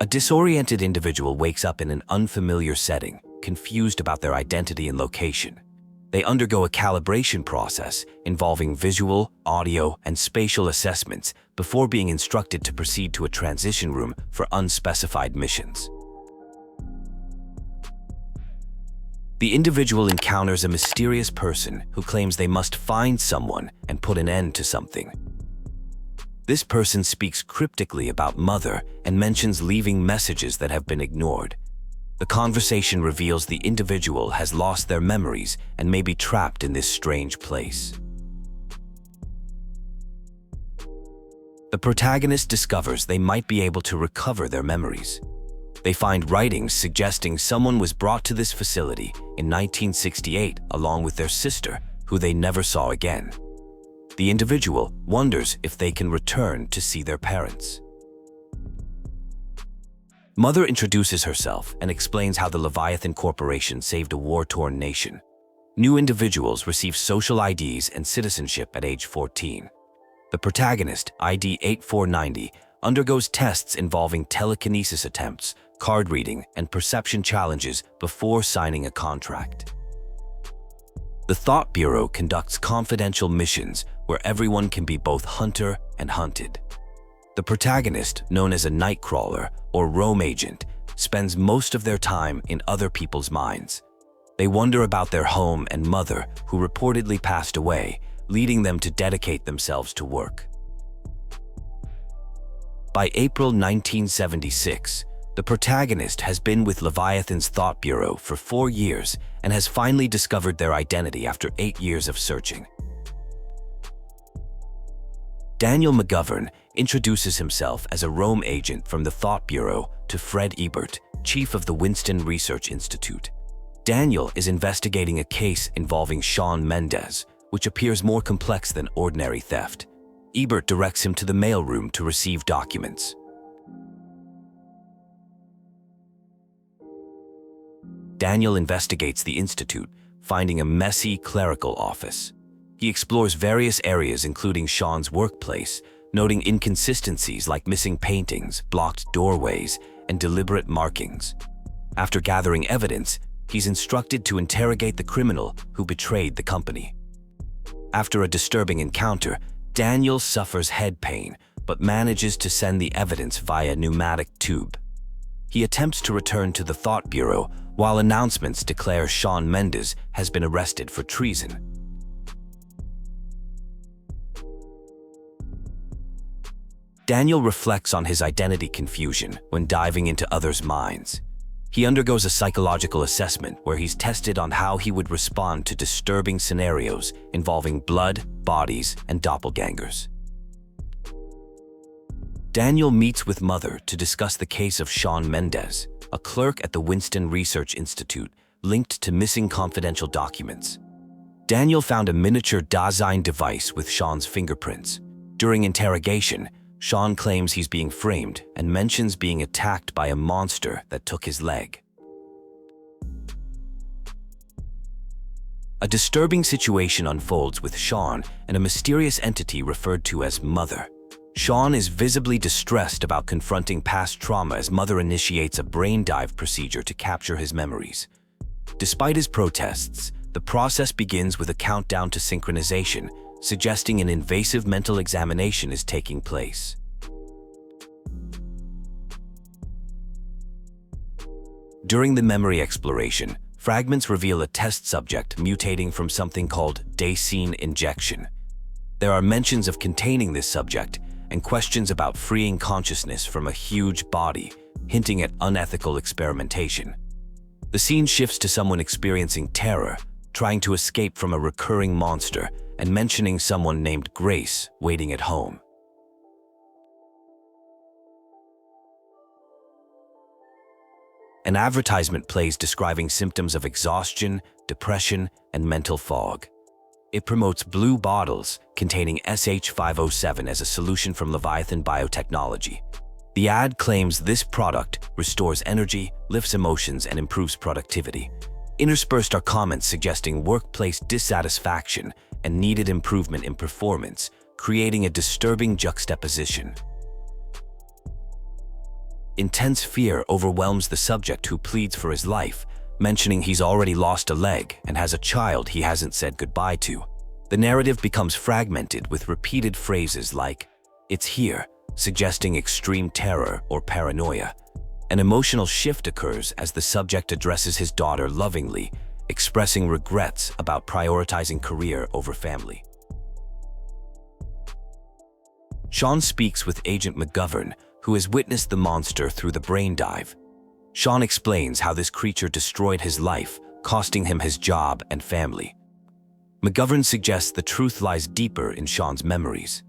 disoriented individual wakes up in an unfamiliar setting, confused about their identity and location. They undergo a calibration process involving visual, audio, and spatial assessments before being instructed to proceed to a transition room for unspecified missions. The individual encounters a mysterious person who claims they must find someone and put an end to something. This person speaks cryptically about Mother and mentions leaving messages that have been ignored. The conversation reveals the individual has lost their memories and may be trapped in this strange place. The protagonist discovers they might be able to recover their memories. They find writings suggesting someone was brought to this facility in 1968 along with their sister, who they never saw again. The individual wonders if they can return to see their parents. Mother introduces herself and explains how the Leviathan Corporation saved a war-torn nation. New individuals receive social IDs and citizenship at age 14. The protagonist, ID 8490, undergoes tests involving telekinesis attempts, card reading, and perception challenges before signing a contract. The Thought Bureau conducts confidential missions where everyone can be both hunter and hunted. The protagonist, known as a nightcrawler or roam agent, spends most of their time in other people's minds. They wonder about their home and mother, who reportedly passed away, leading them to dedicate themselves to work. By April 1976, the protagonist has been with Leviathan's Thought Bureau for 4 years and has finally discovered their identity after 8 years of searching. Daniel McGovern introduces himself as a roam agent from the Thought Bureau to Fred Ebert, chief of the Winston Research Institute. Daniel is investigating a case involving Shawn Mendez, which appears more complex than ordinary theft. Ebert directs him to the mailroom to receive documents. Daniel investigates the institute, finding a messy clerical office. He explores various areas including Shawn's workplace, noting inconsistencies like missing paintings, blocked doorways, and deliberate markings. After gathering evidence, he's instructed to interrogate the criminal who betrayed the company. After a disturbing encounter, Daniel suffers head pain, but manages to send the evidence via pneumatic tube. He attempts to return to the Thought Bureau while announcements declare Shawn Mendez has been arrested for treason. Daniel reflects on his identity confusion when diving into others' minds. He undergoes a psychological assessment where he's tested on how he would respond to disturbing scenarios involving blood, bodies, and doppelgangers. Daniel meets with Mother to discuss the case of Shawn Mendez, a clerk at the Winston Research Institute linked to missing confidential documents. Daniel found a miniature Dasein device with Shawn's fingerprints. During interrogation, Shawn claims he's being framed and mentions being attacked by a monster that took his leg. A disturbing situation unfolds with Shawn and a mysterious entity referred to as Mother. Shawn is visibly distressed about confronting past trauma as Mother initiates a brain dive procedure to capture his memories. Despite his protests, the process begins with a countdown to synchronization, suggesting an invasive mental examination is taking place. During the memory exploration, fragments reveal a test subject mutating from something called Dasein injection. There are mentions of containing this subject and questions about freeing consciousness from a huge body, hinting at unethical experimentation. The scene shifts to someone experiencing terror, trying to escape from a recurring monster, and mentioning someone named Grace waiting at home. An advertisement plays describing symptoms of exhaustion, depression, and mental fog. It promotes blue bottles containing SH507 as a solution from Leviathan Biotechnology. The ad claims this product restores energy, lifts emotions, and improves productivity. Interspersed are comments suggesting workplace dissatisfaction and needed improvement in performance, creating a disturbing juxtaposition. Intense fear overwhelms the subject, who pleads for his life, mentioning he's already lost a leg and has a child he hasn't said goodbye to. The narrative becomes fragmented with repeated phrases like, "It's here," suggesting extreme terror or paranoia. An emotional shift occurs as the subject addresses his daughter lovingly, expressing regrets about prioritizing career over family. Sean speaks with Agent McGovern, who has witnessed the monster through the brain dive. Sean explains how this creature destroyed his life, costing him his job and family. McGovern suggests the truth lies deeper in Sean's memories.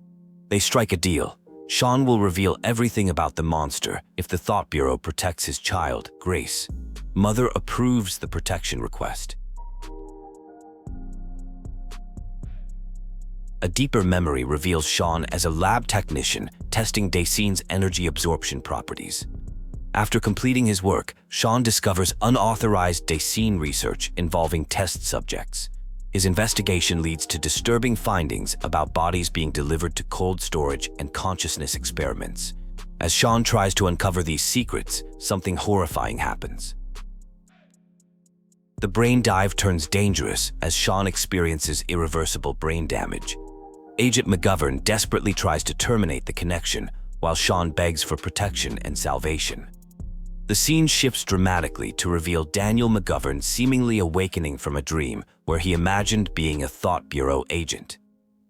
They strike a deal. Sean will reveal everything about the monster if the Thought Bureau protects his child, Grace. Mother approves the protection request. A deeper memory reveals Sean as a lab technician testing Dacine's energy absorption properties. After completing his work, Sean discovers unauthorized Dacine research involving test subjects. His investigation leads to disturbing findings about bodies being delivered to cold storage and consciousness experiments. As Sean tries to uncover these secrets, something horrifying happens. The brain dive turns dangerous as Sean experiences irreversible brain damage. Agent McGovern desperately tries to terminate the connection, while Sean begs for protection and salvation. The scene shifts dramatically to reveal Daniel McGovern seemingly awakening from a dream where he imagined being a Thought Bureau agent.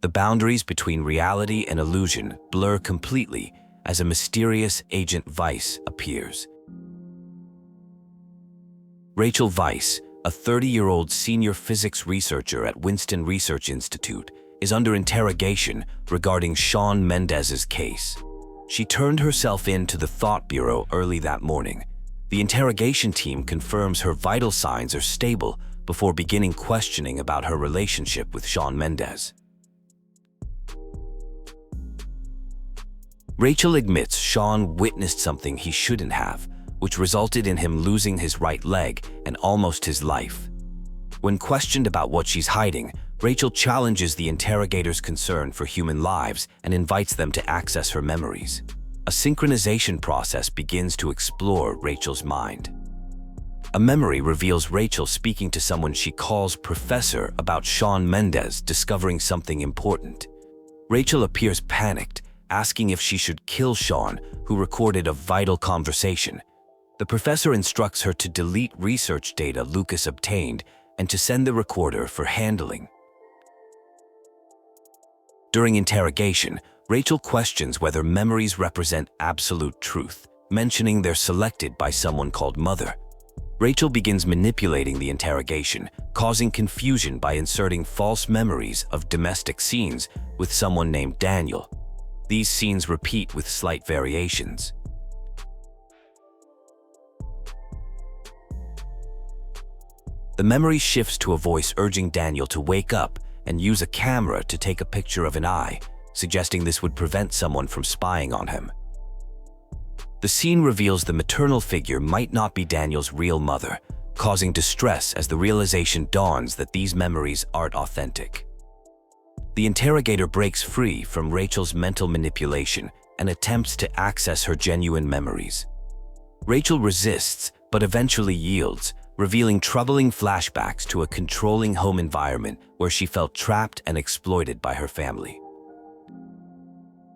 The boundaries between reality and illusion blur completely as a mysterious Agent Weiss appears. Rachel Weiss, a 30-year-old senior physics researcher at Winston Research Institute, is under interrogation regarding Shawn Mendez's case. She turned herself in to the Thought Bureau early that morning. The interrogation team confirms her vital signs are stable before beginning questioning about her relationship with Shawn Mendez. Rachel admits Shawn witnessed something he shouldn't have, which resulted in him losing his right leg and almost his life. When questioned about what she's hiding, Rachel challenges the interrogator's concern for human lives and invites them to access her memories. A synchronization process begins to explore Rachel's mind. A memory reveals Rachel speaking to someone she calls Professor about Shawn Mendez discovering something important. Rachel appears panicked, asking if she should kill Shawn, who recorded a vital conversation. The professor instructs her to delete research data Lucas obtained and to send the recorder for handling. During interrogation, Rachel questions whether memories represent absolute truth, mentioning they're selected by someone called Mother. Rachel begins manipulating the interrogation, causing confusion by inserting false memories of domestic scenes with someone named Daniel. These scenes repeat with slight variations. The memory shifts to a voice urging Daniel to wake up and use a camera to take a picture of an eye, suggesting this would prevent someone from spying on him. The scene reveals the maternal figure might not be Daniel's real mother, causing distress as the realization dawns that these memories aren't authentic. The interrogator breaks free from Rachel's mental manipulation and attempts to access her genuine memories. Rachel resists, but eventually yields, revealing troubling flashbacks to a controlling home environment where she felt trapped and exploited by her family.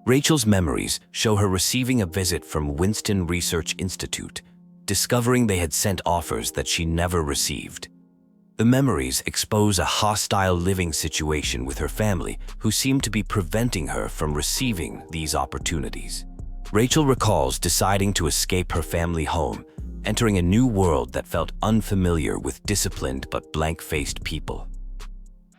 Rachel's memories show her receiving a visit from Winston Research Institute, discovering they had sent offers that she never received. The memories expose a hostile living situation with her family, who seem to be preventing her from receiving these opportunities. Rachel recalls deciding to escape her family home, entering a new world that felt unfamiliar with disciplined but blank-faced people.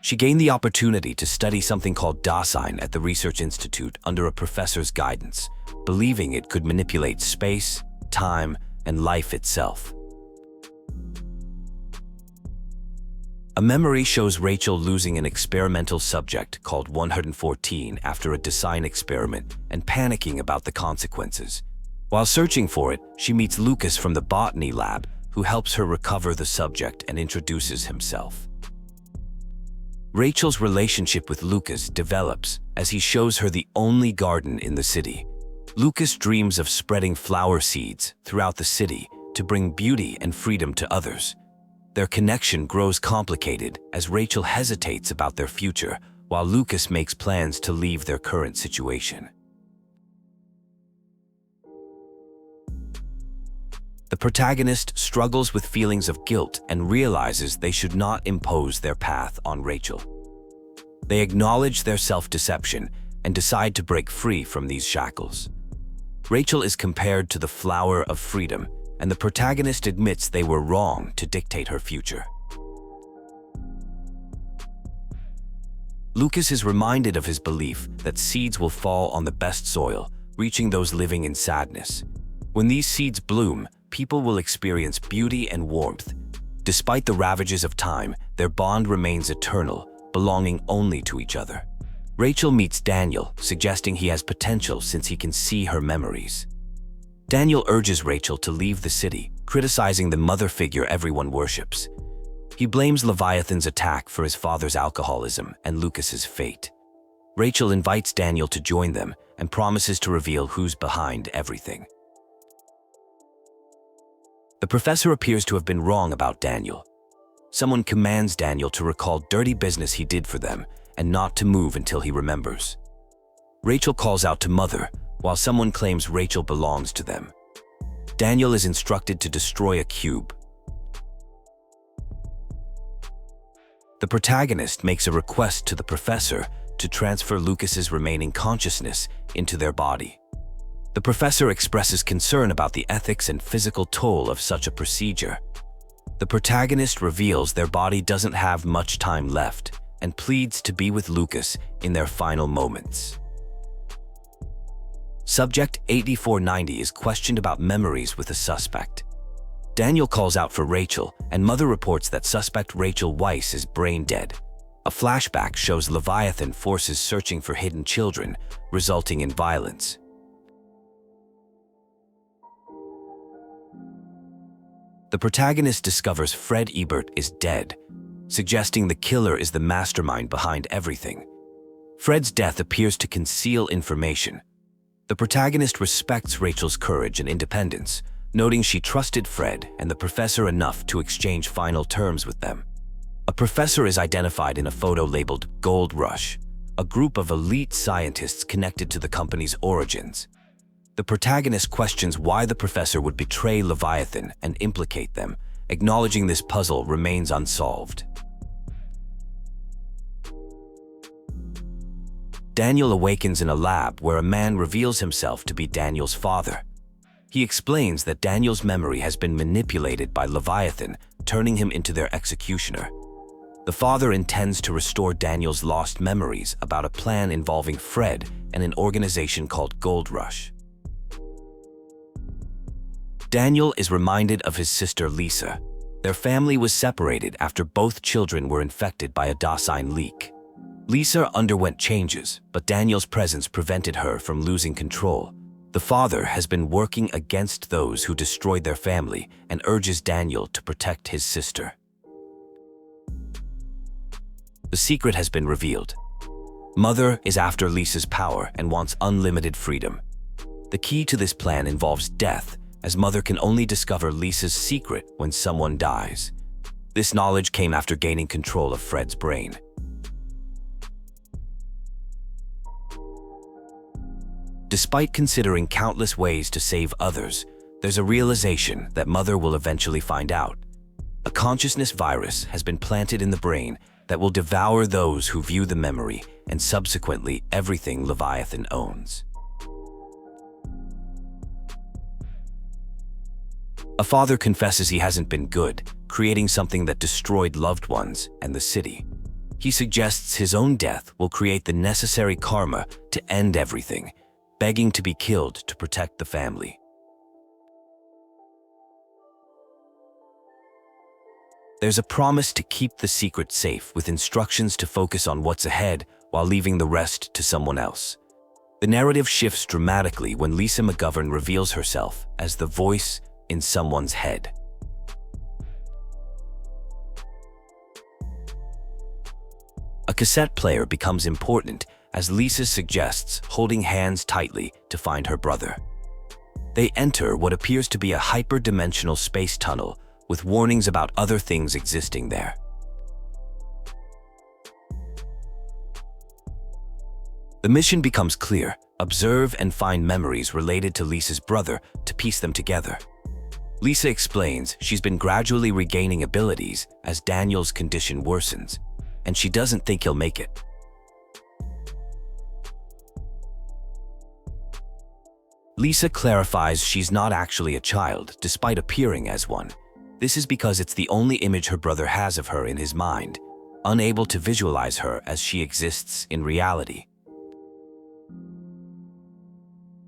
She gained the opportunity to study something called Dasein at the Research Institute under a professor's guidance, believing it could manipulate space, time, and life itself. A memory shows Rachel losing an experimental subject called 114 after a Dasein experiment and panicking about the consequences. While searching for it, she meets Lucas from the botany lab, who helps her recover the subject and introduces himself. Rachel's relationship with Lucas develops as he shows her the only garden in the city. Lucas dreams of spreading flower seeds throughout the city to bring beauty and freedom to others. Their connection grows complicated as Rachel hesitates about their future, while Lucas makes plans to leave their current situation. The protagonist struggles with feelings of guilt and realizes they should not impose their path on Rachel. They acknowledge their self-deception and decide to break free from these shackles. Rachel is compared to the flower of freedom, and the protagonist admits they were wrong to dictate her future. Lucas is reminded of his belief that seeds will fall on the best soil, reaching those living in sadness. When these seeds bloom, people will experience beauty and warmth. Despite the ravages of time, their bond remains eternal, belonging only to each other. Rachel meets Daniel, suggesting he has potential since he can see her memories. Daniel urges Rachel to leave the city, criticizing the mother figure everyone worships. He blames Leviathan's attack for his father's alcoholism and Lucas's fate. Rachel invites Daniel to join them and promises to reveal who's behind everything. The professor appears to have been wrong about Daniel. Someone commands Daniel to recall dirty business he did for them and not to move until he remembers. Rachel calls out to Mother, while someone claims Rachel belongs to them. Daniel is instructed to destroy a cube. The protagonist makes a request to the professor to transfer Lucas's remaining consciousness into their body. The professor expresses concern about the ethics and physical toll of such a procedure. The protagonist reveals their body doesn't have much time left and pleads to be with Lucas in their final moments. Subject 8490 is questioned about memories with a suspect. Daniel calls out for Rachel, and Mother reports that suspect Rachel Weiss is brain dead. A flashback shows Leviathan forces searching for hidden children, resulting in violence. The protagonist discovers Fred Ebert is dead, suggesting the killer is the mastermind behind everything. Fred's death appears to conceal information. The protagonist respects Rachel's courage and independence, noting she trusted Fred and the professor enough to exchange final terms with them. A professor is identified in a photo labeled Gold Rush, a group of elite scientists connected to the company's origins. The protagonist questions why the professor would betray Leviathan and implicate them, acknowledging this puzzle remains unsolved. Daniel awakens in a lab where a man reveals himself to be Daniel's father. He explains that Daniel's memory has been manipulated by Leviathan, turning him into their executioner. The father intends to restore Daniel's lost memories about a plan involving Fred and an organization called Gold Rush. Daniel is reminded of his sister Lisa. Their family was separated after both children were infected by a dioxin leak. Lisa underwent changes, but Daniel's presence prevented her from losing control. The father has been working against those who destroyed their family and urges Daniel to protect his sister. The secret has been revealed. Mother is after Lisa's power and wants unlimited freedom. The key to this plan involves death, as Mother can only discover Lisa's secret when someone dies. This knowledge came after gaining control of Fred's brain. Despite considering countless ways to save others, there's a realization that Mother will eventually find out. A consciousness virus has been planted in the brain that will devour those who view the memory and subsequently everything Leviathan owns. A father confesses he hasn't been good, creating something that destroyed loved ones and the city. He suggests his own death will create the necessary karma to end everything, begging to be killed to protect the family. There's a promise to keep the secret safe with instructions to focus on what's ahead while leaving the rest to someone else. The narrative shifts dramatically when Lisa McGovern reveals herself as the voice in someone's head. A cassette player becomes important as Lisa suggests, holding hands tightly to find her brother. They enter what appears to be a hyperdimensional space tunnel with warnings about other things existing there. The mission becomes clear: observe and find memories related to Lisa's brother to piece them together. Lisa explains she's been gradually regaining abilities as Daniel's condition worsens, and she doesn't think he'll make it. Lisa clarifies she's not actually a child, despite appearing as one. This is because it's the only image her brother has of her in his mind, unable to visualize her as she exists in reality.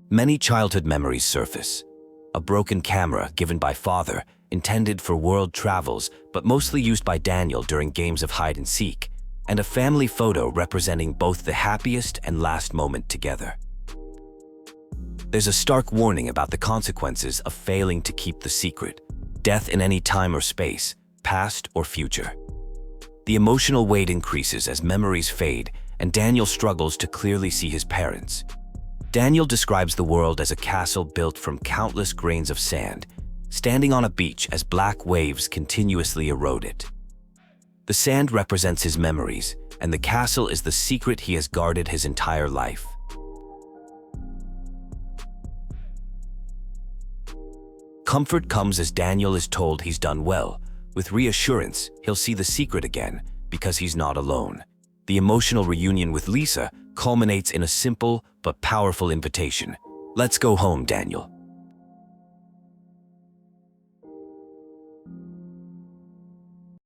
Many childhood memories surface. A broken camera given by father, intended for world travels, but mostly used by Daniel during games of hide and seek, and a family photo representing both the happiest and last moment together. There's a stark warning about the consequences of failing to keep the secret: death in any time or space, past or future. The emotional weight increases as memories fade, and Daniel struggles to clearly see his parents. Daniel describes the world as a castle built from countless grains of sand, standing on a beach as black waves continuously erode it. The sand represents his memories, and the castle is the secret he has guarded his entire life. Comfort comes as Daniel is told he's done well. With reassurance, he'll see the secret again because he's not alone. The emotional reunion with Lisa culminates in a simple but powerful invitation. Let's go home, Daniel.